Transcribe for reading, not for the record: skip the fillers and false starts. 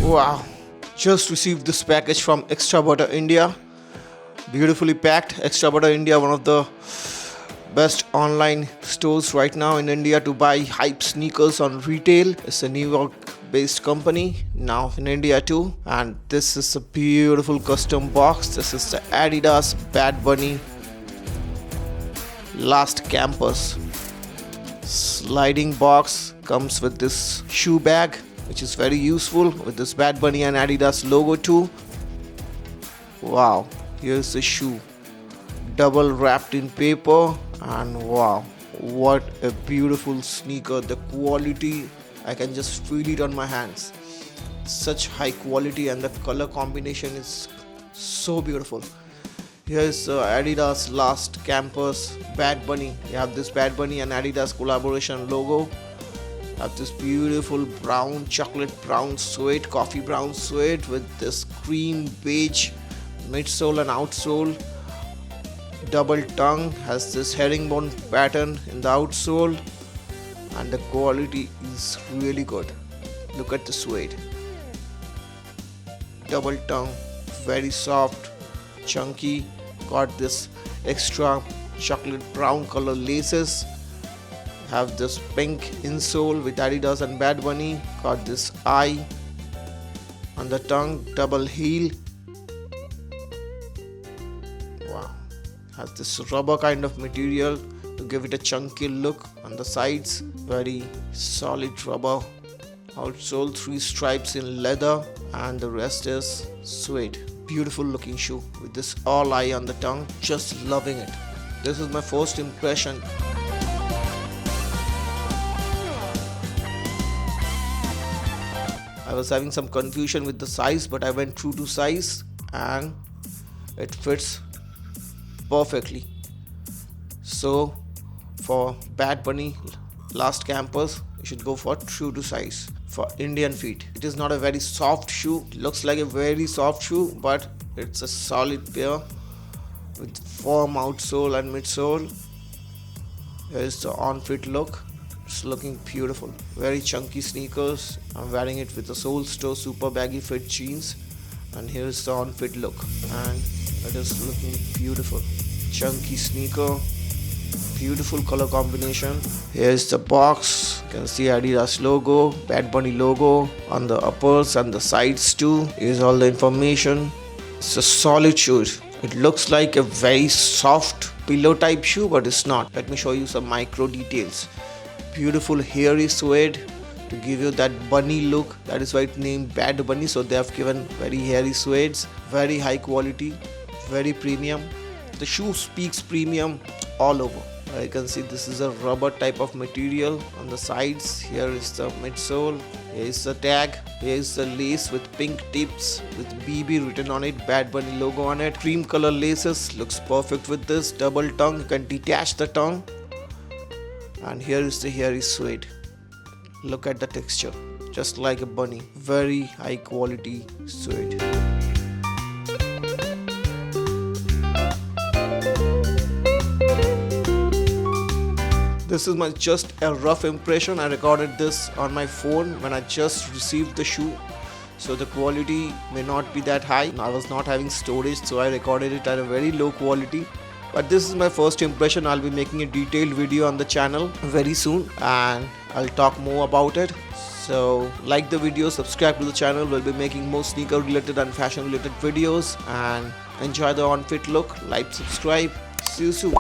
Wow, just received this package from Extra Butter India. Beautifully packed. Extra Butter India, one of the best online stores right now in India to buy hype sneakers on retail. It's a New York based company, now in India too. And this is a beautiful custom box. This is the Adidas Bad Bunny Last Campus. Sliding box comes with this shoe bag, which is very useful, with this Bad Bunny and Adidas logo too. Wow, here's the shoe, double wrapped in paper, and wow, what a beautiful sneaker. The quality, I can just feel it on my hands. Such high quality, and the color combination is so beautiful. Here's Adidas Last Campus Bad Bunny. You have this Bad Bunny and Adidas collaboration logo. Have this beautiful brown, chocolate brown suede, coffee brown suede with this cream beige midsole and outsole. Double tongue, has this herringbone pattern in the outsole, and the quality is really good. Look at the suede. Double tongue, very soft, chunky. Got this extra chocolate brown color laces. Have this pink insole with Adidas and Bad Bunny. Got this eye on the tongue, double heel. Wow, has this rubber kind of material to give it a chunky look on the sides. Very solid rubber outsole, 3 stripes in leather, and the rest is suede. Beautiful looking shoe with this all eye on the tongue. Just loving it. This is my first impression. I was having some confusion with the size, but I went true to size and it fits perfectly. So for Bad Bunny Last Campus, you should go for true to size for Indian feet. It is not a very soft shoe. It looks like a very soft shoe, but it's a solid pair with firm outsole and midsole. Here's the on-fit look. It's looking beautiful. Very chunky sneakers. I'm wearing it with the Soul Store super baggy fit jeans. And here's the on-fit look. And it is looking beautiful. Chunky sneaker. Beautiful color combination. Here's the box. You can see Adidas logo, Bad Bunny logo on the uppers and the sides too. Here's all the information. It's a solid shoe. It looks like a very soft pillow type shoe, but it's not. Let me show you some micro details. Beautiful hairy suede to give you that bunny look. That is why it's named Bad Bunny. So they have given very hairy suedes. Very high quality, very premium. The shoe speaks premium all over. You can see this is a rubber type of material on the sides. Here is the midsole. Here is the tag. Here is the lace with pink tips with BB written on it. Bad Bunny logo on it. Cream color laces. Looks perfect with this. Double tongue. You can detach the tongue. And here is the hairy suede. Look at the texture. Just like a bunny. Very high quality suede. This is just a rough impression. I recorded this on my phone when I just received the shoe. So the quality may not be that high. I was not having storage, so I recorded it at a very low quality. But this is my first impression. I'll be making a detailed video on the channel very soon, and I'll talk more about it. So like the video, subscribe to the channel. We'll be making more sneaker related and fashion related videos, and enjoy the on-fit look. Like, subscribe. See you soon.